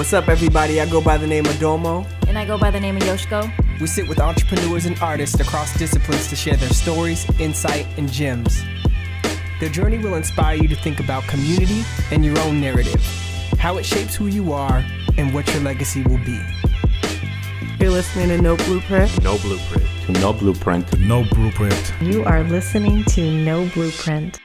What's up, everybody? I go by the name of Domo. And I go by the name of Yoshiko. We sit with entrepreneurs and artists across disciplines to share their stories, insight, and gems. Their journey will inspire you to think about community and your own narrative, how it shapes who you are, and what your legacy will be. You're listening to No Blueprint. No Blueprint. To No Blueprint. No Blueprint. You are listening to No Blueprint.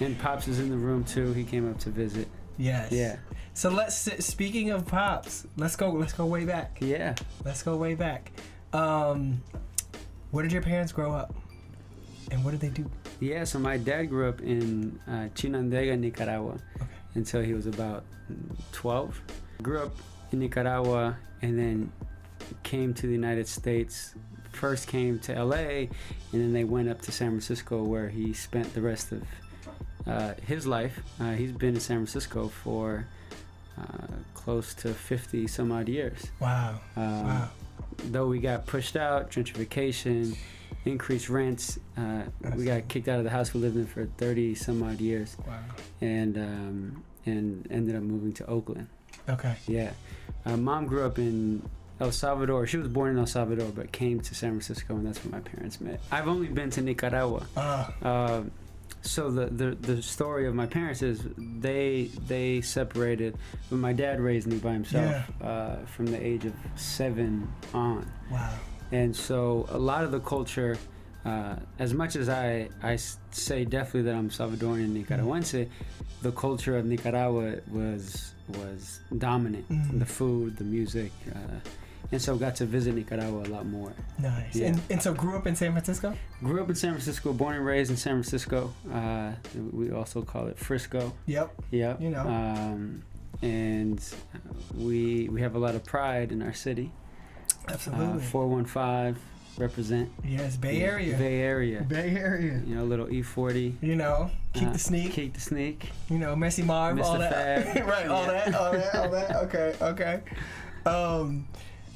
And Pops is in the room too. He came up to visit. Yes. Yeah. So speaking of Pops, let's go way back. Yeah. Let's go way back. Where did your parents grow up? And what did they do? Yeah, so my dad grew up in Chinandega, Nicaragua, until he was about 12. Grew up in Nicaragua and then came to the United States. First came to LA, and then they went up to San Francisco, where he spent the rest of his life. He's been in San Francisco for close to 50 some odd years. Wow. Wow. Though we got pushed out, gentrification, increased rents, we got kicked out of the house we lived in for 30 some odd years. Wow. And ended up moving to Oakland. Okay. Yeah. Mom grew up in El Salvador. She was born in El Salvador, but came to San Francisco, and that's where my parents met. I've only been to Nicaragua. So the story of my parents is they separated, but my dad raised me by himself from the age of 7 on. Wow. And so a lot of the culture, as much as I say definitely that I'm Salvadorian and Nicaraguense, the culture of Nicaragua was dominant. Mm-hmm. The food, the music, and so got to visit Nicaragua a lot more. Nice. Yeah. And so grew up in San Francisco? Grew up in San Francisco, born and raised in San Francisco. We also call it Frisco. Yep. You know. And we have a lot of pride in our city. Absolutely. 415 represent. Yes, Bay Area. Bay Area. Bay Area. You know, little E40. You know, keep the sneak. Keep the sneak. You know, Messy Marv, Mr. all that. Fab. Right, all that. Okay.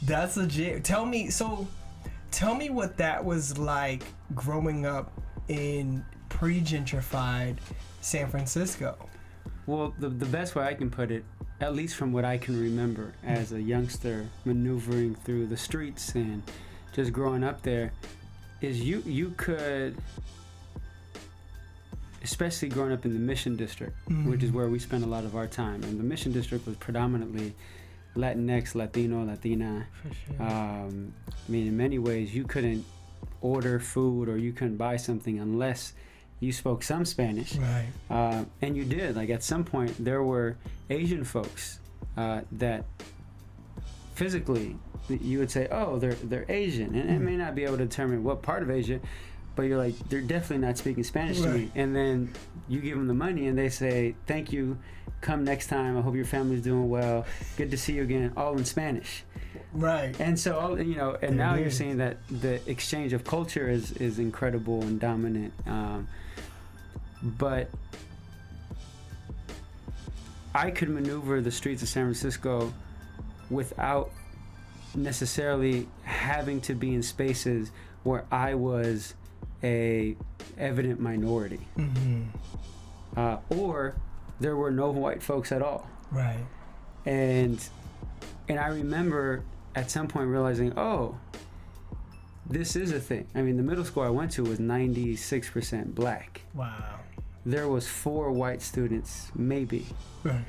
That's legit. Tell me what that was like growing up in pre-gentrified San Francisco. Well, the best way I can put it, at least from what I can remember as a youngster maneuvering through the streets and just growing up there, is you could, especially growing up in the Mission District, which is where we spent a lot of our time, and the Mission District was predominantly Latinx, Latino, Latina. For sure. I mean, in many ways, you couldn't order food or you couldn't buy something unless you spoke some Spanish. Right. And you did. Like, at some point, there were Asian folks that physically you would say, oh, they're Asian. And it may not be able to determine what part of Asia, but you're like, they're definitely not speaking Spanish to me. And then you give them the money and they say, thank you, come next time, I hope your family's doing well, good to see you again, all in Spanish. Right. And so, and now you're seeing that the exchange of culture is incredible and dominant. But I could maneuver the streets of San Francisco without necessarily having to be in spaces where I was a evident minority. Or there were no white folks at all. Right. And I remember at some point realizing, oh, this is a thing. I mean, the middle school I went to was 96% black. Wow. There was 4 white students, maybe. Right.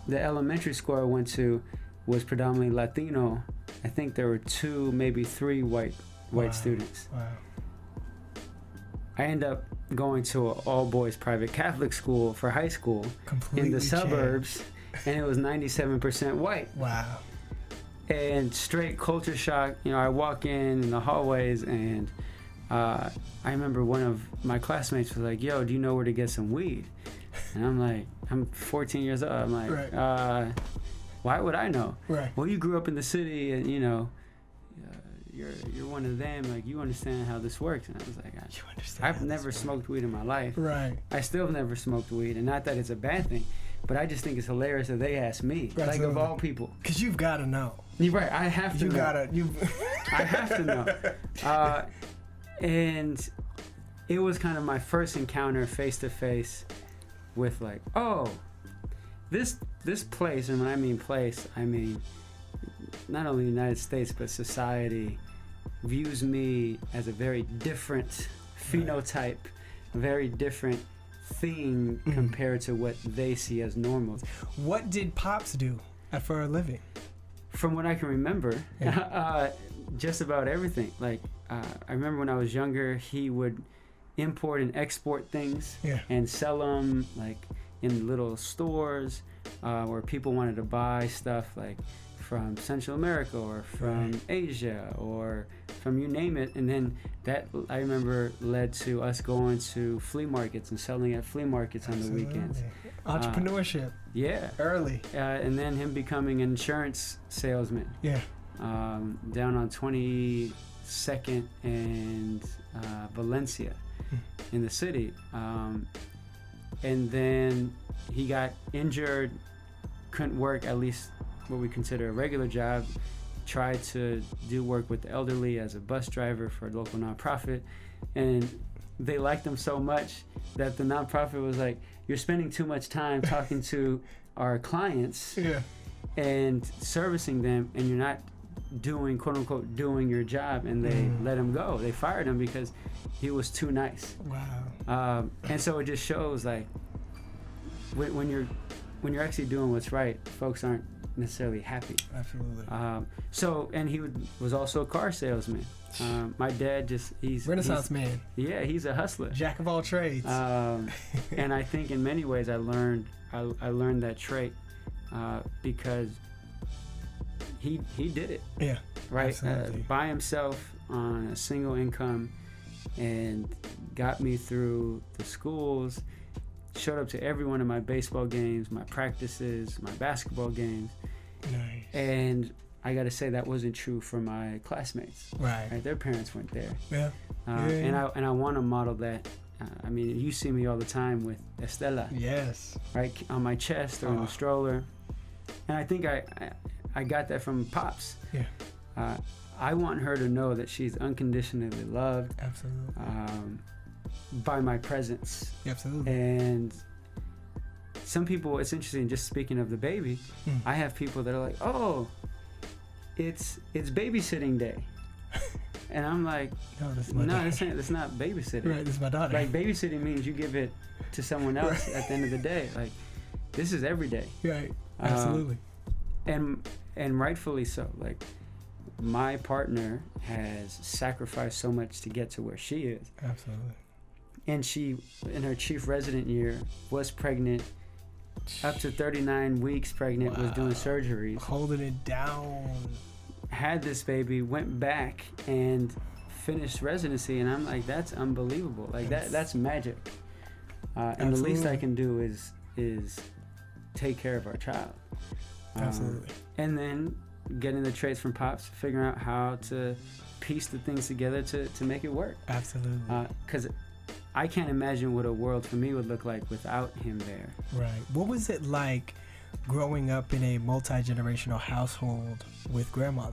The elementary school I went to was predominantly Latino. I think there were 2, maybe 3 white students. Wow. I ended up going to an all-boys private Catholic school for high school in the suburbs, and it was 97% white. Wow. And straight culture shock. I walk in the hallways, and I remember one of my classmates was like, yo, do you know where to get some weed? And I'm like, I'm 14 years old. I'm like, right. Why would I know? Right. Well, you grew up in the city, and you're one of them. Like, you understand how this works. And I was like, I've never smoked weed in my life. Right. I still have never smoked weed, and not that it's a bad thing, but I just think it's hilarious that they asked me, like, of all people. Because you've got to know. You're right. I have to know. I have to know. And it was kind of my first encounter face to face with, like, oh, this this place, and when I mean place, I mean not only the United States, but society views me as a very different phenotype, a very different thing compared to what they see as normal. What did Pops do for a living? From what I can remember, just about everything. Like, I remember when I was younger, he would import and export things and sell them, like, in little stores where people wanted to buy stuff, like, from Central America or from Asia or from you name it. And then that, I remember, led to us going to flea markets and selling at flea markets on the weekends. Entrepreneurship. Early. And then him becoming an insurance salesman. Down on 22nd and Valencia in the city. And then he got injured, couldn't work at least what we consider a regular job, tried to do work with the elderly as a bus driver for a local nonprofit, and they liked him so much that the nonprofit was like, you're spending too much time talking to our clients and servicing them, and you're not doing, quote unquote, doing your job. And they let him go. They fired him because he was too nice. Wow. And so it just shows, like, when you're actually doing what's right, folks aren't necessarily happy. Absolutely. So, and he was also a car salesman. My dad he's Renaissance man. Yeah, he's a hustler. Jack of all trades. And I think in many ways I learned that trait because he did it. Yeah. Right. Absolutely. By himself on a single income, and got me through the schools. Showed up to every one of my baseball games, my practices, my basketball games. Nice. And I got to say that wasn't true for my classmates. Right. Their parents weren't there. Yeah. And I want to model that. I mean, you see me all the time with Estela. Yes. Right, on my chest or in the stroller. And I think I got that from Pops. Yeah. I want her to know that she's unconditionally loved. Absolutely. By my presence. Absolutely. And some people, it's interesting, just speaking of the baby, I have people that are like, oh, it's babysitting day. And I'm like, no, that's not babysitting. Right, this is my daughter. Like, babysitting means you give it to someone else at the end of the day. Like, this is every day. Right, absolutely. And rightfully so. Like, my partner has sacrificed so much to get to where she is. Absolutely. And she, in her chief resident year, was pregnant, up to 39 weeks pregnant, was doing surgeries. Holding it down. Had this baby, went back and finished residency, and I'm like, that's unbelievable. Like, that's magic. And the least I can do is take care of our child. Absolutely. And then getting the traits from Pops, figuring out how to piece the things together to make it work. Absolutely. Because I can't imagine what a world for me would look like without him there. Right. What was it like growing up in a multi-generational household with grandma?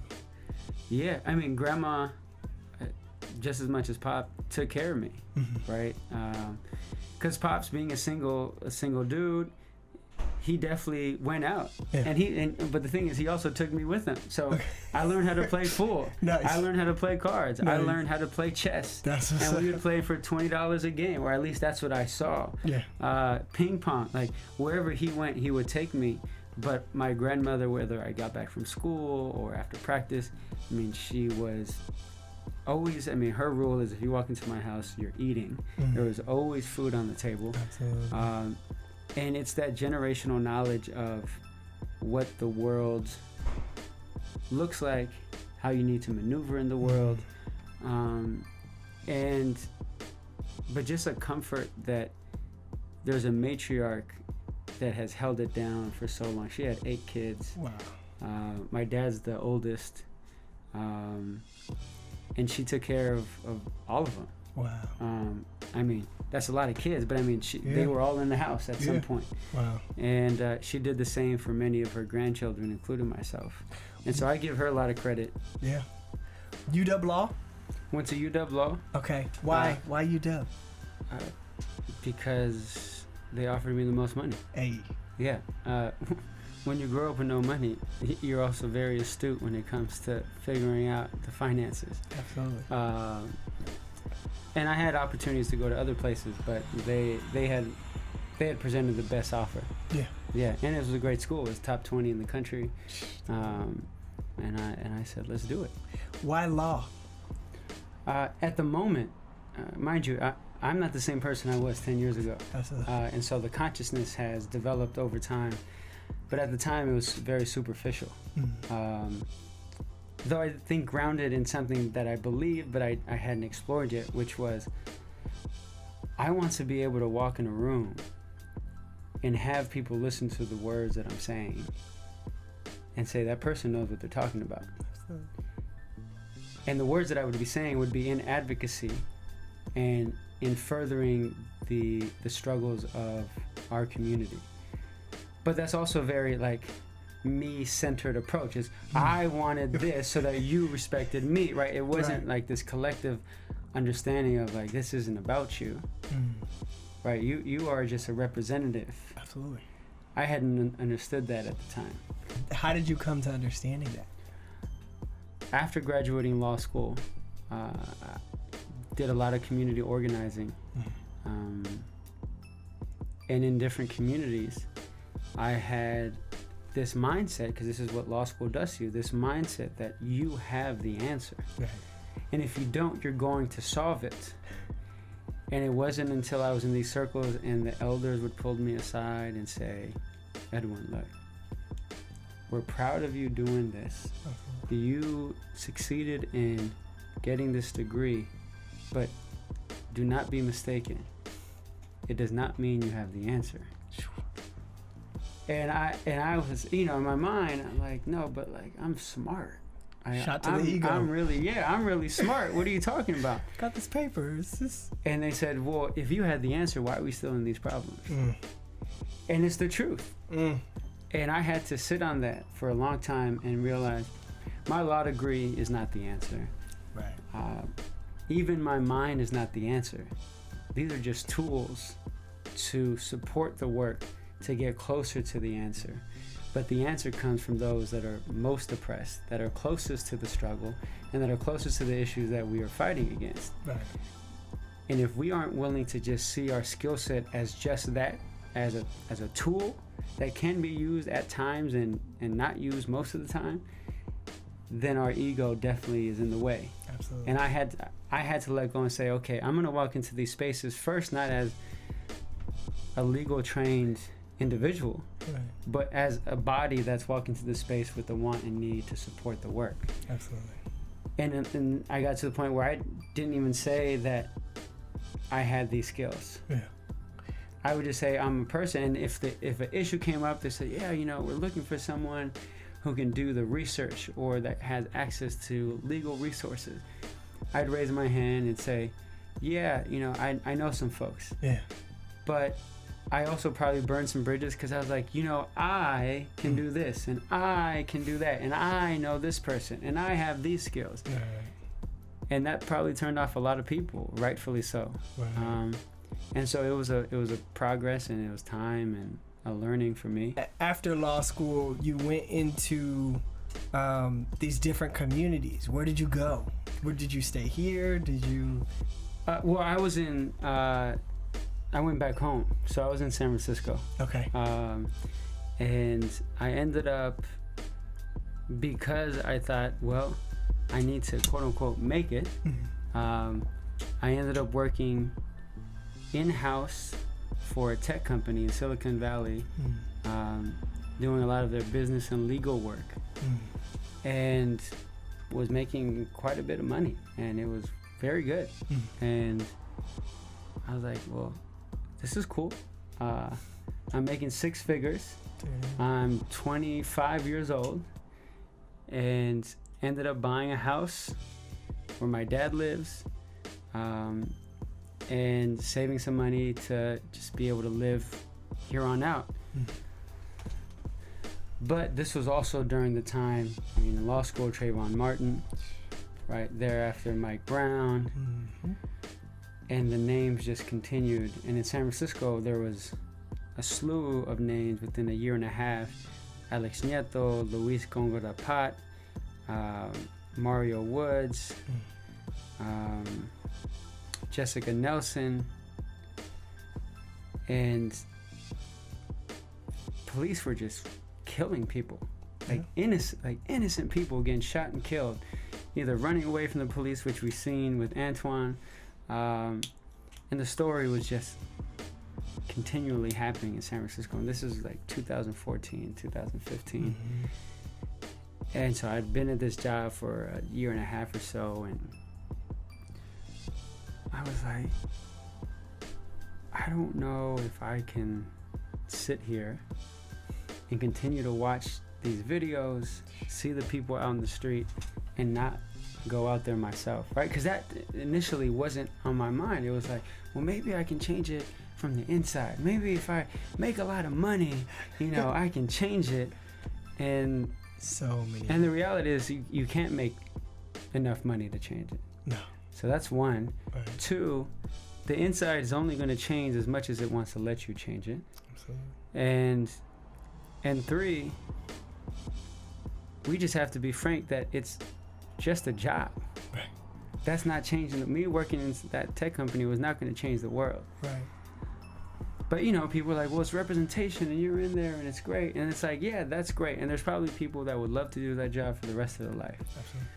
Yeah, I mean, grandma, just as much as Pop, took care of me, right? Because Pop's being a single dude, he definitely went out, but the thing is, he also took me with him. So I learned how to play pool. Nice. I learned how to play cards. Nice. I learned how to play chess. And we would play for $20 a game, or at least that's what I saw. Yeah. Ping pong, like wherever he went, he would take me. But my grandmother, whether I got back from school or after practice, I mean, she was always, I mean, her rule is if you walk into my house, you're eating. There was always food on the table. Absolutely. And it's that generational knowledge of what the world looks like, how you need to maneuver in the world, but just a comfort that there's a matriarch that has held it down for so long. She had 8 kids. Wow. My dad's the oldest, and she took care of all of them. Wow. I mean, that's a lot of kids, but I mean, they were all in the house at some point. Wow. And she did the same for many of her grandchildren, including myself. And so I give her a lot of credit. Yeah. UW Law? Went to UW Law. Okay. Why? Why UW? Because they offered me the most money. Hey. Yeah. when you grow up with no money, you're also very astute when it comes to figuring out the finances. Absolutely. And I had opportunities to go to other places, but they had presented the best offer. Yeah. Yeah, and it was a great school. It was top 20 in the country. And I said, let's do it. Why law? At the moment, mind you, I'm not the same person I was 10 years ago. Absolutely. And so the consciousness has developed over time. But at the time, it was very superficial. Though I think grounded in something that I believed, but I hadn't explored yet, which was I want to be able to walk in a room and have people listen to the words that I'm saying and say that person knows what they're talking about. Absolutely. And the words that I would be saying would be in advocacy and in furthering the struggles of our community. But that's also very like me-centered approach. Is I wanted this so that you respected me, right? It wasn't like this collective understanding of like this isn't about you, right? You are just a representative. Absolutely. I hadn't understood that at the time. How did you come to understanding that? After graduating law school, did a lot of community organizing, and in different communities, I had this mindset, because this is what law school does to you, this mindset that you have the answer. Right. And if you don't, you're going to solve it. And it wasn't until I was in these circles and the elders would pull me aside and say, Edwin, look, we're proud of you doing this. You succeeded in getting this degree, but do not be mistaken. It does not mean you have the answer. And I was, in my mind, I'm like, no, but like, I'm smart. Shot to the ego. I'm really smart. What are you talking about? Got this paper. It's just... And they said, well, if you had the answer, why are we still in these problems? And it's the truth. And I had to sit on that for a long time and realize my law degree is not the answer. Right. Even my mind is not the answer. These are just tools to support the work to get closer to the answer. But the answer comes from those that are most oppressed, that are closest to the struggle, and that are closest to the issues that we are fighting against. Right. And if we aren't willing to just see our skill set as just that, as a tool that can be used at times and not used most of the time, then our ego definitely is in the way. Absolutely. And I had to let go and say, okay, I'm going to walk into these spaces first, not as a legal trained individual, Right. but as a body that's walking to the space with the want and need to support the work. Absolutely. And I got to the point where I didn't even say that I had these skills. Yeah. I would just say I'm a person, and if an issue came up, they said, yeah, we're looking for someone who can do the research or that has access to legal resources. I'd raise my hand and say, yeah, I know some folks. Yeah. But I also probably burned some bridges because I was like, I can do this and I can do that and I know this person and I have these skills. Right. And that probably turned off a lot of people, rightfully so. Right. And so it was a progress, and it was time and a learning for me. After law school, you went into these different communities. Where did you go? Where did you stay here? Did you? Well, I was in. I went back home, so I was in San Francisco. Okay. And I ended up, because I thought, well, I need to quote unquote make it. I ended up working in-house for a tech company in Silicon Valley, doing a lot of their business and legal work, and was making quite a bit of money, and it was very good. And I was like, well, this is cool. I'm making six figures. I'm 25 years old, and ended up buying a house where my dad lives, and saving some money to just be able to live here on out. But this was also during the time, in law school, Trayvon Martin, right thereafter Mike Brown, and the names just continued. And in San Francisco, there was a slew of names within a year and a half Alex Nieto, Luis Góngora Pat, Mario Woods, Jessica Nelson, and police were just killing people, innocent people getting shot and killed, either running away from the police, which we've seen with Antoine, and the story was just continually happening in San Francisco. And this is like 2014, 2015. And so I'd been at this job for a year and a half or so, and I was like, I don't know if I can sit here and continue to watch these videos, see the people out on the street, and not go out there myself, right? Because that initially wasn't on my mind. It was like, well, maybe I can change it from the inside. Maybe if I make a lot of money, I can change it. And the reality is you can't make enough money to change it. No. So that's one. Right. Two, the inside is only going to change as much as it wants to let you change it. Absolutely. And three, we just have to be frank that it's just a job. Right. That's not changing. Me working in that tech company was not going to change the world. Right. But people are like, well, it's representation and you're in there and it's great. And it's like, yeah, that's great. And there's probably people that would love to do that job for the rest of their life. Absolutely.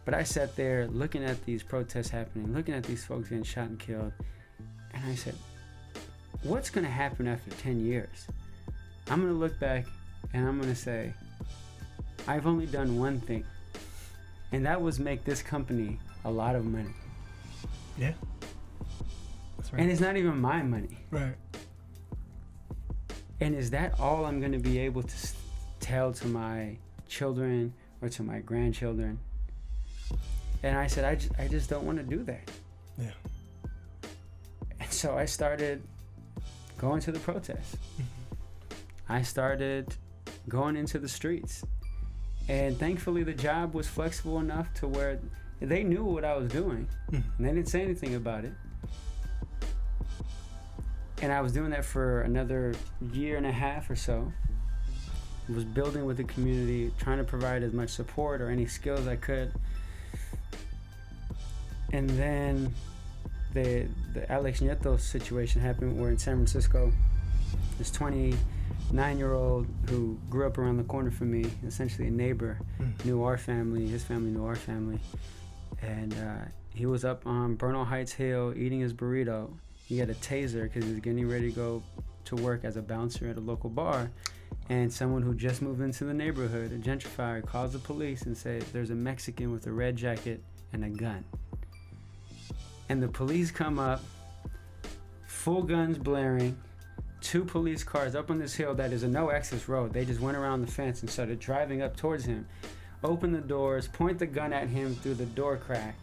But I sat there looking at these protests happening, looking at these folks getting shot and killed. And I said, what's going to happen after 10 years? I'm going to look back and I'm going to say, I've only done one thing. And that was make this company a lot of money. Yeah. That's right. And it's not even my money. Right. And is that all I'm going to be able to tell to my children or to my grandchildren? And I said, I just don't want to do that. Yeah. And so I started going to the protests. I started going into the streets. And thankfully the job was flexible enough to where they knew what I was doing. And they didn't say anything about it. And I was doing that for another year and a half or so. I was building with the community, trying to provide as much support or any skills I could. And then the Alex Nieto situation happened. We're in San Francisco. This 29-year-old who grew up around the corner from me, essentially a neighbor, knew our family, his family knew our family. And he was up on Bernal Heights Hill eating his burrito. He had a taser because he was getting ready to go to work as a bouncer at a local bar. And someone who just moved into the neighborhood, a gentrifier, calls the police and says, there's a Mexican with a red jacket and a gun. And the police come up, full guns blaring, 2 police cars up on this hill that is a no-access road. They just went around the fence and started driving up towards him, opened the doors, point the gun at him through the door crack,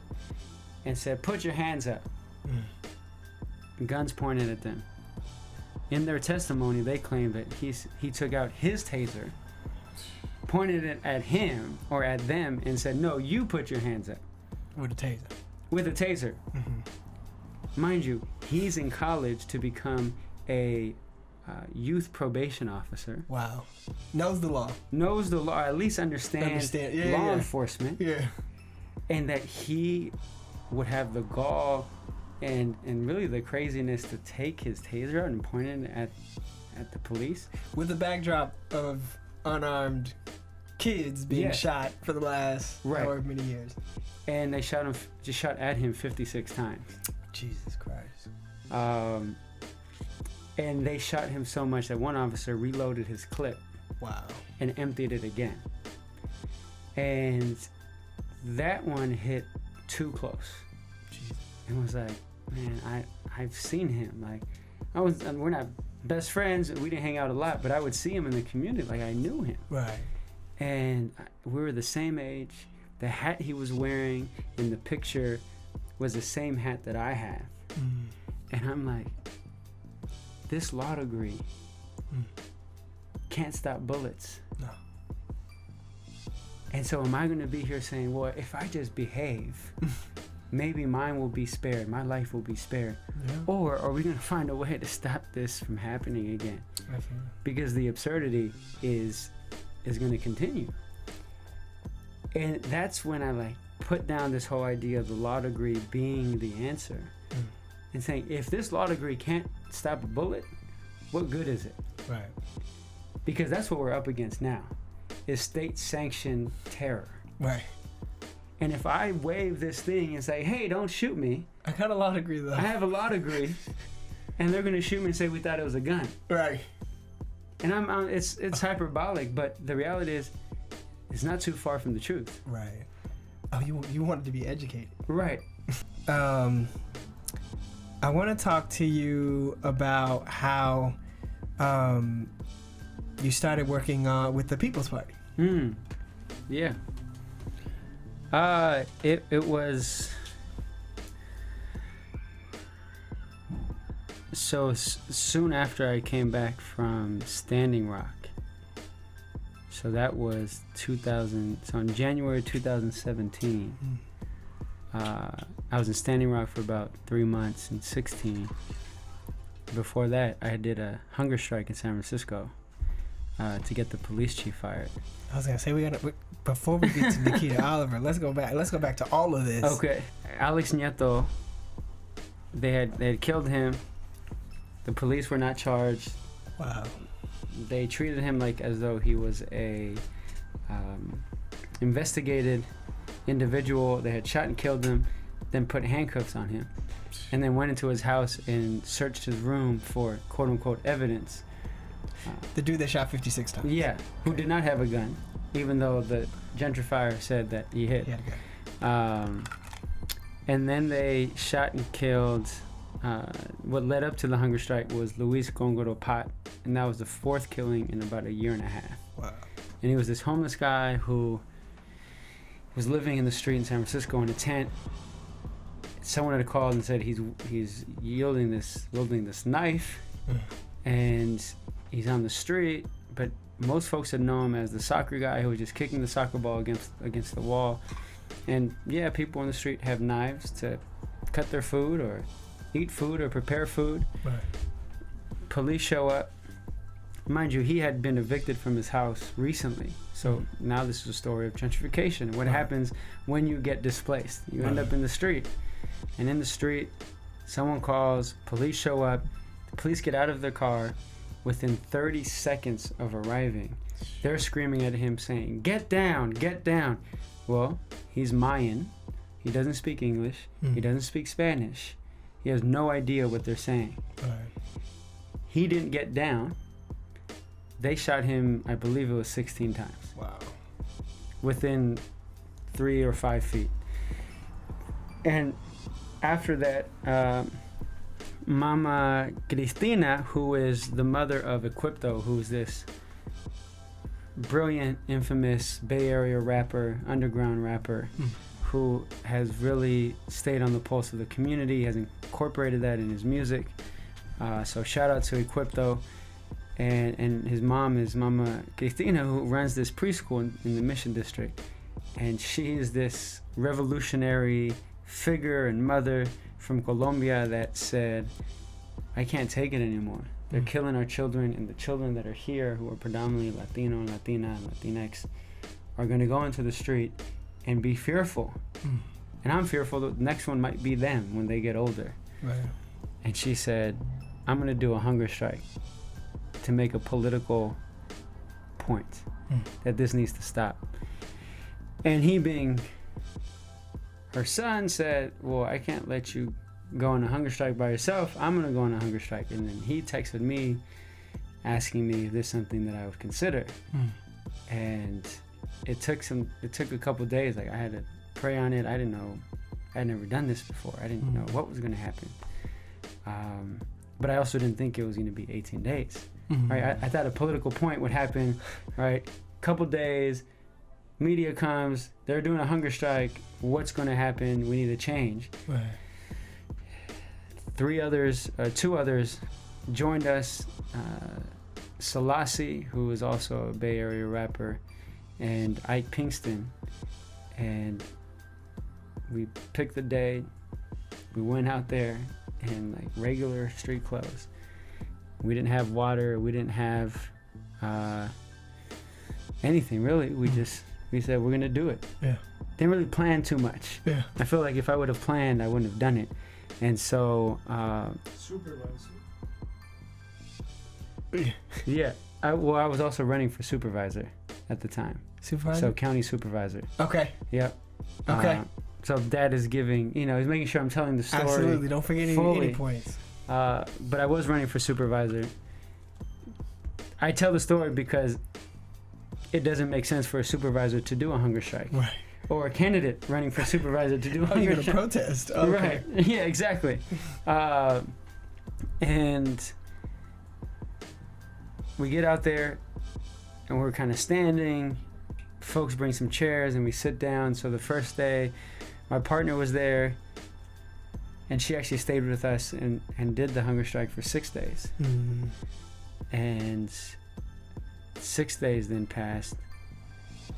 and said, put your hands up. Guns pointed at them. In their testimony, they claimed that he took out his taser, pointed it at him or at them, and said, no, you put your hands up. With a taser. With a taser. Mind you, he's in college to become a youth probation officer. Wow. Knows the law. Knows the law, at least understands law enforcement. Yeah. And that he would have the gall and really the craziness to take his taser out and point it at the police. With the backdrop of unarmed kids being shot for the last however many years. And they shot at him 56 times. Jesus Christ. And they shot him so much that one officer reloaded his clip. Wow. And emptied it again. And that one hit too close. Jesus. And was like, man, I've seen him. Like, we're not best friends. We didn't hang out a lot, but I would see him in the community. Like, I knew him. Right. And we were the same age. The hat he was wearing in the picture was the same hat that I have. And I'm like, this law degree can't stop bullets. No. And so am I going to be here saying, well, if I just behave, maybe mine will be spared, my life will be spared? Yeah. Or are we going to find a way to stop this from happening again? Definitely. Because the absurdity is is going to continue. And that's when I like put down this whole idea of the law degree being the answer, and saying, if this law degree can't stop a bullet, what good is it? Right. Because that's what we're up against now, is state-sanctioned terror. Right. And if I wave this thing and say, hey, don't shoot me, I got a law degree though. I have a law degree, and they're going to shoot me and say we thought it was a gun. Right. And it's hyperbolic, but the reality is, it's not too far from the truth. Right. Oh, you wanted to be educated. Right. I want to talk to you about how you started working with the People's Party. Yeah. It was so soon after I came back from Standing Rock. So that was 2000. So in January 2017, I was in Standing Rock for about 3 months in 16. Before that, I did a hunger strike in San Francisco to get the police chief fired. I was gonna say before we get to Nikita Oliver, let's go back to all of this. Okay, Alex Nieto. They had killed him. The police were not charged. Wow. They treated him like as though he was a investigated individual. They had shot and killed him, then put handcuffs on him, and then went into his house and searched his room for quote unquote evidence. The dude that shot 56 times. Yeah, who did not have a gun, even though the gentrifier said that he hit. He had a gun. And then they shot and killed. What led up to the hunger strike was Luis Gongoro Pat, and that was the 4th killing in about a year and a half. Wow. And he was this homeless guy who was living in the street in San Francisco in a tent. Someone had called and said he's wielding this knife, and he's on the street. But most folks had known him as the soccer guy who was just kicking the soccer ball against the wall. And yeah, people on the street have knives to cut their food or eat food or prepare food. Right. Police show up. Mind you, he had been evicted from his house recently. So now this is a story of gentrification. What happens when you get displaced? You end up in the street. And in the street, someone calls, police show up, the police get out of their car. Within 30 seconds of arriving, they're screaming at him saying, "Get down, get down." Well, he's Mayan. He doesn't speak English. He doesn't speak Spanish. He has no idea what they're saying. Right. He didn't get down. They shot him, I believe it was 16 times. Wow. Within 3 or 5 feet. And after that, Mama Cristina, who is the mother of Equipto, who's this brilliant, infamous Bay Area rapper, underground rapper, who has really stayed on the pulse of the community, has incorporated that in his music. So shout out to Equipto. And his mom is Mama Cristina, who runs this preschool in the Mission District. And she is this revolutionary figure and mother from Colombia that said, I can't take it anymore. They're killing our children, and the children that are here, who are predominantly Latino and Latina and Latinx, are going to go into the street and be fearful. And I'm fearful that the next one might be them when they get older. Right. And she said, I'm going to do a hunger strike to make a political point that this needs to stop. And he, being her son, said, well, I can't let you go on a hunger strike by yourself. I'm going to go on a hunger strike. And then he texted me asking me if this is something that I would consider. And it took a couple days. Like, I had to pray on it. I didn't know. I had never done this before. I didn't know what was going to happen. But I also didn't think it was going to be 18 days. Right? I thought a political point would happen, right? Couple days, media comes, they're doing a hunger strike. What's going to happen? We need a change. Right. Two others joined us. Selassie, who is also a Bay Area rapper, and Ike Pinkston. And we picked the day. We went out there in like regular street clothes. We didn't have water. We didn't have anything really. We said we're gonna do it. Yeah. Didn't really plan too much. Yeah. I feel like if I would have planned, I wouldn't have done it. And so Supervisor. yeah, I was also running for supervisor at the time. Supervisor. So county supervisor. Okay. Yep. Okay. So Dad is giving, he's making sure I'm telling the story. Absolutely. Don't forget any points. But I was running for supervisor. I tell the story because it doesn't make sense for a supervisor to do a hunger strike. Right. Or a candidate running for supervisor to do a hunger You're gonna strike. protest. Okay. Right. Yeah, exactly. And we get out there and we're kind of standing. Folks bring some chairs and we sit down. So the first day, my partner was there and she actually stayed with us and did the hunger strike for 6 days. Mm. And 6 days then passed,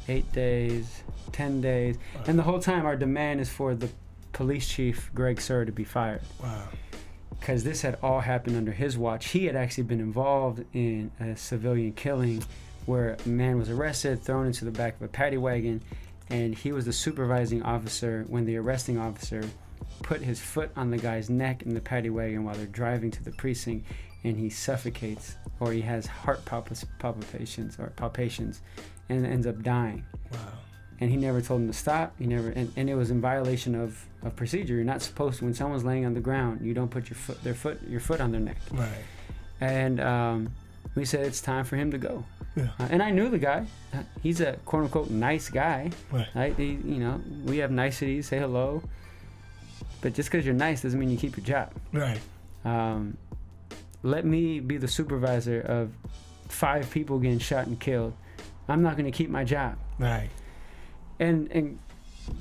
8 days, 10 days. Wow. And the whole time our demand is for the police chief, Greg Sir, to be fired. Wow. Because this had all happened under his watch. He had actually been involved in a civilian killing where a man was arrested, thrown into the back of a paddy wagon, and he was the supervising officer when the arresting officer put his foot on the guy's neck in the paddy wagon while they're driving to the precinct, and he suffocates, or he has heart palpitations and ends up dying. Wow. And he never told him to stop. He never, and it was in violation of procedure. You're not supposed to, when someone's laying on the ground, you don't put your foot on their neck. Right. And we said it's time for him to go. Yeah. And I knew the guy. He's a quote unquote nice guy. Right. We have niceties, say hello. But just because you're nice doesn't mean you keep your job. Right. Let me be the supervisor of 5 people getting shot and killed. I'm not going to keep my job. Right. And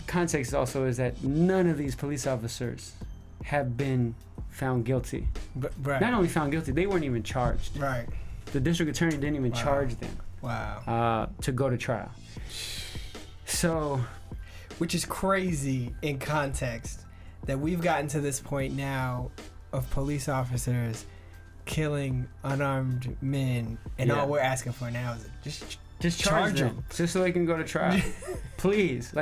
context also is that none of these police officers have been found guilty. Right. Not only found guilty, they weren't even charged. Right. The district attorney didn't even charge them. Wow. To go to trial. So, which is crazy in context that we've gotten to this point now of police officers killing unarmed men, and all we're asking for now is just charge them, just so they can go to trial. Please,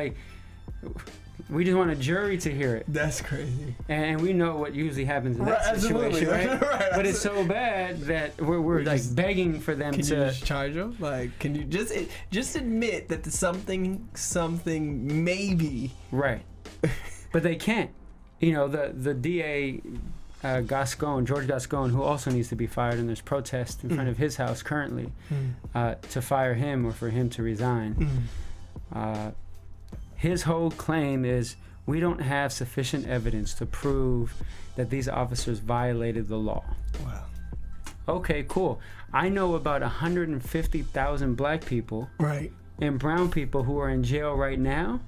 we just want a jury to hear it. That's crazy. And we know what usually happens in that situation, right? Right? But it's so bad that we're like begging for them can to. Can you just charge them? Can you just admit that the something maybe. Right. But they can't. The DA, George Gascon, who also needs to be fired, and there's protests in front of his house currently to fire him or for him to resign. His whole claim is we don't have sufficient evidence to prove that these officers violated the law. Wow. Okay, cool. I know about 150,000 black people and brown people who are in jail right now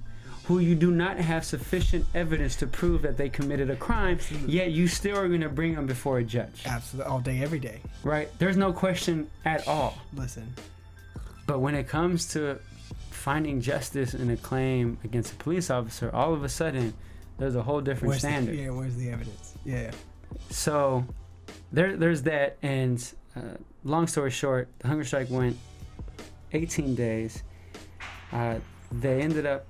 who you do not have sufficient evidence to prove that they committed a crime, yet you still are going to bring them before a judge. Absolutely. All day, every day. Right? There's no question at all. Listen. But when it comes to finding justice in a claim against a police officer, all of a sudden, there's a whole different standard. Where's the evidence? Yeah. So there's that, and long story short, the hunger strike went 18 days. They ended up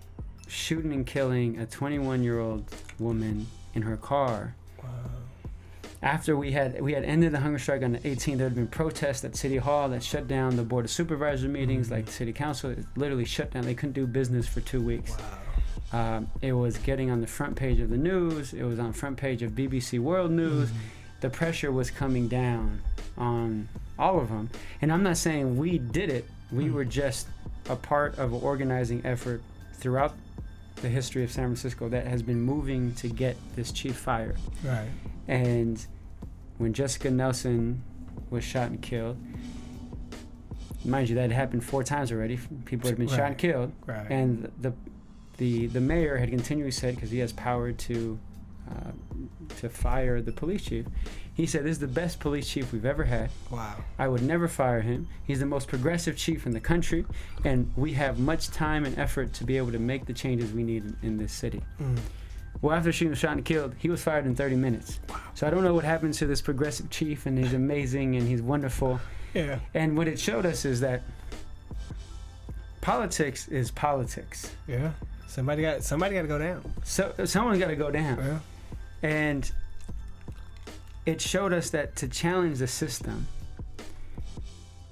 shooting and killing a 21-year-old woman in her car. Wow. After we had ended the hunger strike on the 18th, there had been protests at City Hall that shut down the Board of Supervisor meetings, like the City Council. It literally shut down. They couldn't do business for 2 weeks. Wow. It was getting on the front page of the news. It was on the front page of BBC World News. The pressure was coming down on all of them. And I'm not saying we did it. We were just a part of an organizing effort throughout the history of San Francisco that has been moving to get this chief fired. Right. And when Jessica Nelson was shot and killed, mind you, that had happened 4 times already. People had been shot and killed. Right. And the mayor had continually said, because he has power to fire the police chief, he said, this is the best police chief we've ever had. Wow. I would never fire him. He's the most progressive chief in the country, and we have much time and effort to be able to make the changes we need in this city. Well, after she was shot and killed, he was fired in 30 minutes. Wow. So I don't know what happened to this progressive chief, and he's amazing, and he's wonderful. Yeah. And what it showed us is that politics is politics. Yeah. Somebody got to go down. So someone's got to go down. Yeah. And it showed us that to challenge the system,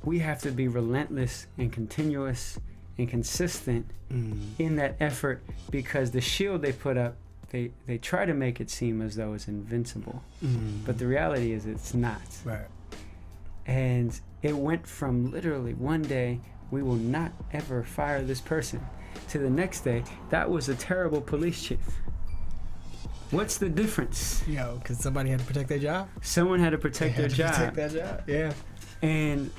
we have to be relentless and continuous and consistent in that effort, because the shield they put up, they try to make it seem as though it's invincible. But the reality is it's not. Right. And it went from literally one day, we will not ever fire this person, to the next day, that was a terrible police chief. What's the difference? Yo, because somebody had to protect their job. Someone had to protect their job. Protect their job. Yeah. And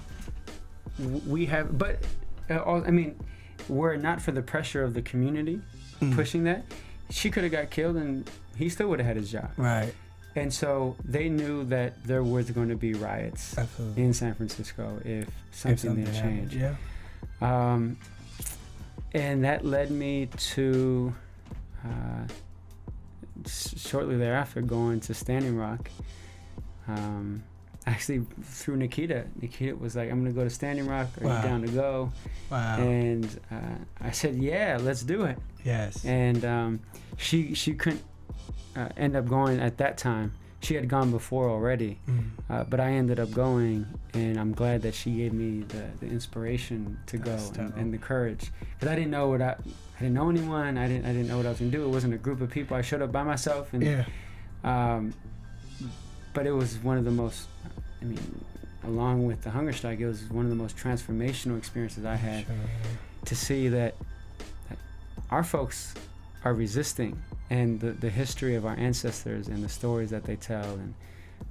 we have, but I mean, were it not for the pressure of the community pushing that, she could have got killed and he still would have had his job. Right. And so they knew that there was going to be riots in San Francisco if something didn't change. Yeah. And that led me to shortly thereafter going to Standing Rock. Actually, through Nikita. Nikita was like, I'm going to go to Standing Rock. Are you down to go? Wow. And I said, yeah, let's do it. Yes. And she couldn't end up going at that time. She had gone before already. But I ended up going, and I'm glad that she gave me the inspiration to go and the courage. Because I didn't know I didn't know anyone. I didn't know what I was going to do. It wasn't a group of people. I showed up by myself. And, but it was one of the most, I mean, along with the hunger strike, it was one of the most transformational experiences I had to see that our folks are resisting, and the history of our ancestors and the stories that they tell,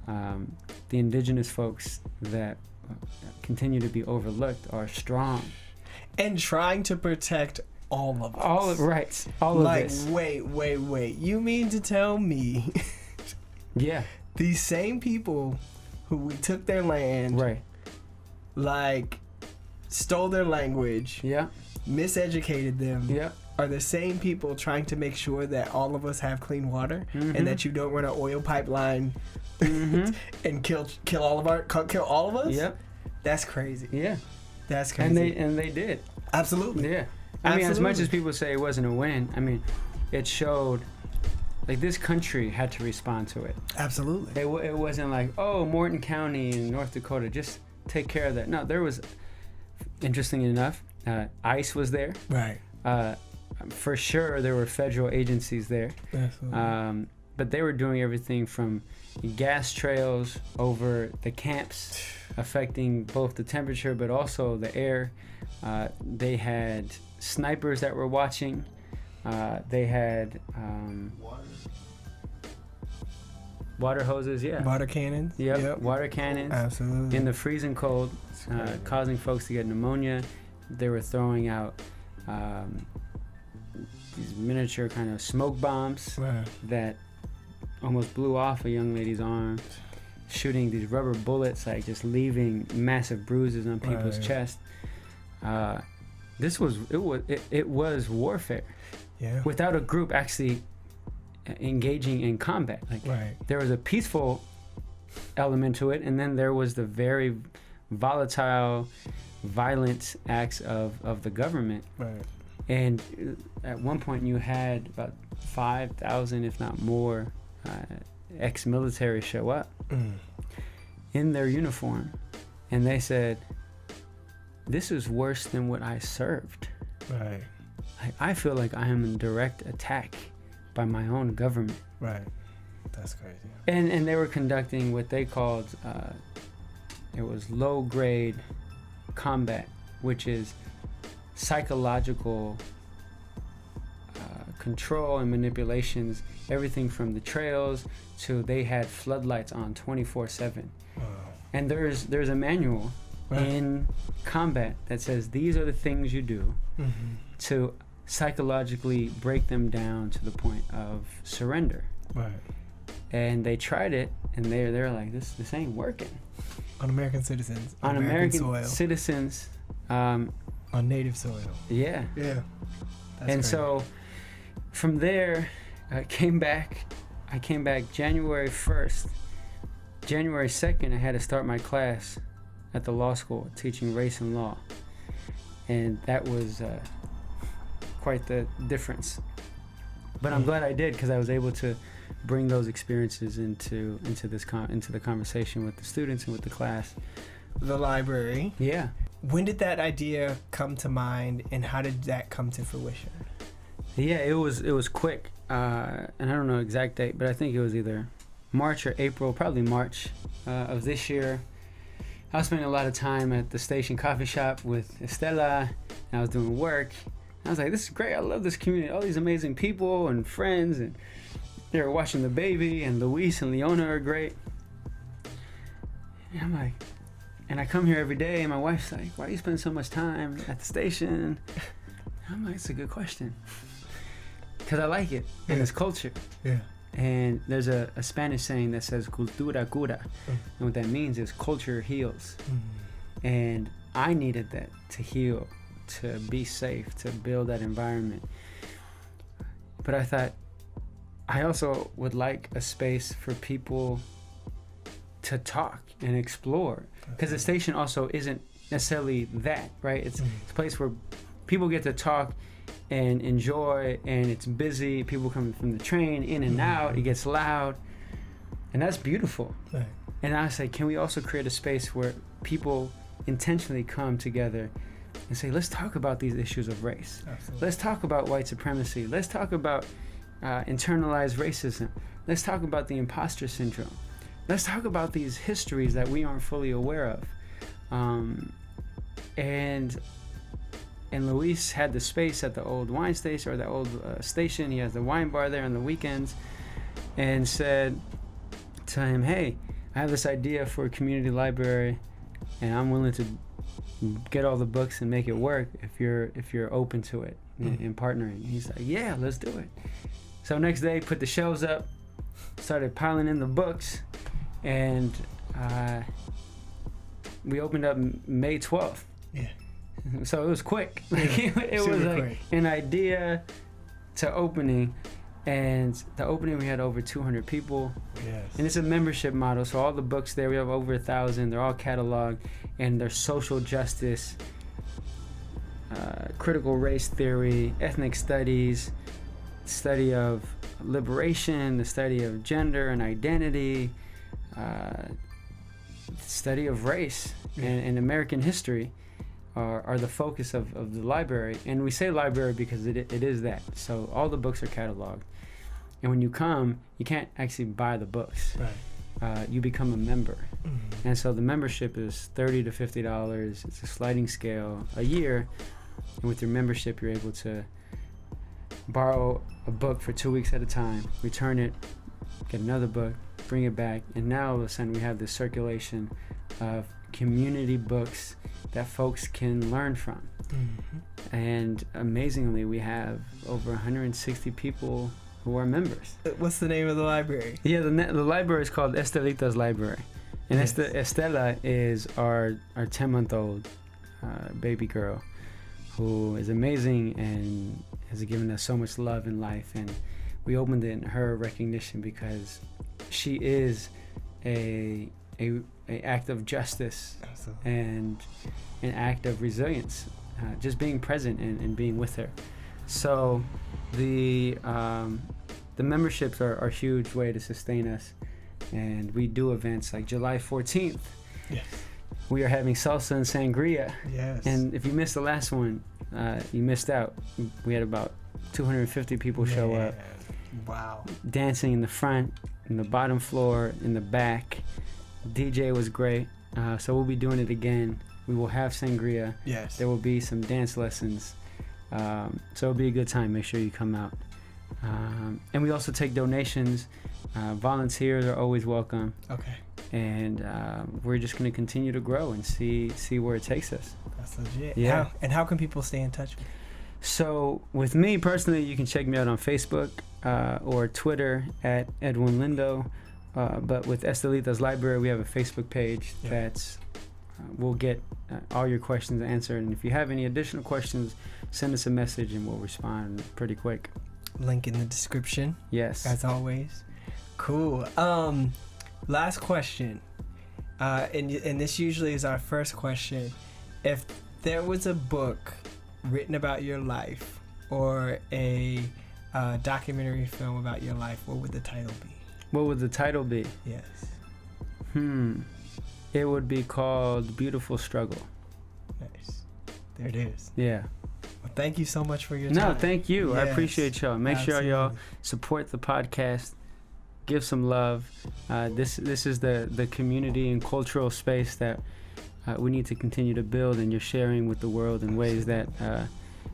and the indigenous folks that continue to be overlooked are strong. And trying to protect all of us. All of this. Wait. You mean to tell me yeah. these same people who we took their land, right, like stole their language, miseducated them, are the same people trying to make sure that all of us have clean water and that you don't run an oil pipeline and kill all of us? Yep. That's crazy. Yeah. That's crazy. And they did. Absolutely. Yeah. I mean, as much as people say it wasn't a win, I mean, it showed, like, this country had to respond to it. Absolutely. It wasn't like, oh, Morton County in North Dakota, just take care of that. No, there was, interesting enough, ICE was there. Right. For sure, there were federal agencies there. Absolutely. But they were doing everything from gas trails over the camps, affecting both the temperature but also the air. They had snipers that were watching. They had water hoses, Water cannons. Yep, water cannons. Absolutely. In the freezing cold, causing folks to get pneumonia. They were throwing out these miniature kind of smoke bombs that almost blew off a young lady's arm, shooting these rubber bullets, like just leaving massive bruises on people's chest. It was warfare. Yeah. Without a group actually engaging in combat. Like, there was a peaceful element to it, and then there was the very volatile, violent acts of the government. Right. And at one point you had about 5,000, if not more, ex-military show up in their uniform, and they said, this is worse than what I served. Right. I feel like I am in direct attack by my own government. Right. That's crazy. And they were conducting what they called, it was low-grade combat, which is psychological control and manipulations, everything from the trails to they had floodlights on 24/7. Wow. And there's a manual in combat that says these are the things you do to psychologically break them down to the point of surrender. Right. And they tried it, and they're like, this ain't working. On American citizens. On American soil. citizens. On native soil. Yeah. Yeah. That's and crazy. so from there, I came back January 1st. January 2nd, I had to start my class at the law school teaching race and law. and that was quite the difference. But I'm glad I did, because I was able to bring those experiences into the conversation with the students and with the class. The library. Yeah. When did that idea come to mind, and how did that come to fruition? Yeah, it was quick, and I don't know the exact date, but I think it was either March or April, probably March of this year. I was spending a lot of time at the station coffee shop with Estela, and I was doing work. I was like, this is great. I love this community. All these amazing people and friends, and they were watching the baby, and Luis and Leona are great. And I'm like, and I come here every day, and my wife's like, why do you spend so much time at the station? I'm like, it's a good question. Because I like it, and it's culture. Yeah. And there's a Spanish saying that says cultura cura. And what that means is culture heals. And I needed that to heal, to be safe, to build that environment. But I thought I also would like a space for people to talk and explore, because the station also isn't necessarily that, right? It's a place where people get to talk and enjoy, and it's busy, people coming from the train in and out, it gets loud, and that's beautiful. Right. And I was like, can we also create a space where people intentionally come together and say, let's talk about these issues of race. Absolutely. Let's talk about white supremacy. Let's talk about internalized racism. Let's talk about the imposter syndrome. Let's talk about these histories that we aren't fully aware of. And Luis had the space at the old wine station, or the old station. He has the wine bar there on the weekends, and said to him, hey, I have this idea for a community library, and I'm willing to get all the books and make it work if you're open to it and partnering. He's like, yeah, let's do it. So next day, put the shelves up, started piling in the books, and we opened up May 12th. Yeah. So it was quick. Like, it was like quick. an idea to opening, and the opening we had over 200 people. Yes. And it's a membership model, so all the books there, we have over 1,000. They're all cataloged, and they're social justice, critical race theory, ethnic studies, study of liberation, the study of gender and identity, study of race and American history are the focus of the library. And we say library because it is that. So all the books are cataloged. And when you come, you can't actually buy the books. Right. You become a member. And so the membership is $30 to $50. It's a sliding scale a year. And with your membership, you're able to borrow a book for 2 weeks at a time, return it, get another book, bring it back. And now all of a sudden we have this circulation of community books that folks can learn from. And amazingly, we have over 160 people who are members. What's the name of the library? Yeah, the library is called Estelita Library. And Yes. Estela is our 10-month-old baby girl, who is amazing and has given us so much love in life. And we opened it in her recognition because she is a act of justice. Absolutely. And an act of resilience, just being present and being with her. So the memberships are a huge way to sustain us, and we do events like July 14th. Yes. We are having salsa and sangria. Yes. And if you missed the last one, you missed out. We had about 250 people show up, Wow. dancing in the front, in the bottom floor, in the back. DJ was great. So we'll be doing it again. We will have sangria. Yes. There will be some dance lessons. So it'll be a good time. Make sure you come out. And we also take donations. Volunteers are always welcome. Okay. And we're just going to continue to grow and see where it takes us. That's legit. Yeah. How can people stay in touch with you? So with me personally, you can check me out on Facebook or Twitter at Edwin Lindo. But with Estelita's Library, we have a Facebook page that's we'll get all your questions answered. And if you have any additional questions, send us a message and we'll respond pretty quick. Link in the description. Yes. As always. Cool. Last question. And this usually is our first question. If there was a book written about your life or a documentary film about your life, what would the title be? What would the title be? Yes. It would be called Beautiful Struggle. Nice. There it is. Yeah. Well, thank you so much for your time. No, thank you. I Yes, appreciate y'all. Make sure y'all absolutely. support the podcast. Give some love. This is the community and cultural space that we need to continue to build, and you're sharing with the world in ways that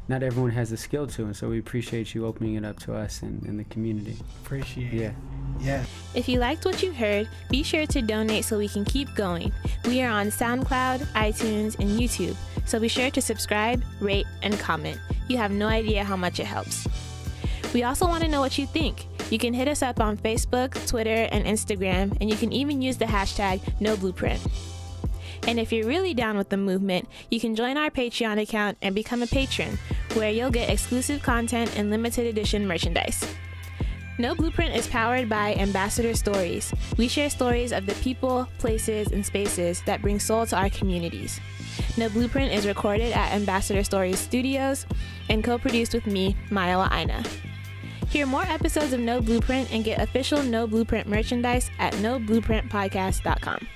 not everyone has the skill to, and so we appreciate you opening it up to us and the community. Appreciate Yeah. it. Yeah. If you liked what you heard, be sure to donate so we can keep going. We are on SoundCloud, iTunes, and YouTube, so be sure to subscribe, rate, and comment. You have no idea how much it helps. We also want to know what you think. You can hit us up on Facebook, Twitter, and Instagram, and you can even use the hashtag #NoBlueprint. And if you're really down with the movement, you can join our Patreon account and become a patron, where you'll get exclusive content and limited edition merchandise. No Blueprint is powered by Ambassador Stories. We share stories of the people, places, and spaces that bring soul to our communities. No Blueprint is recorded at Ambassador Stories Studios and co-produced with me, Maya Aina. Hear more episodes of No Blueprint and get official No Blueprint merchandise at noblueprintpodcast.com.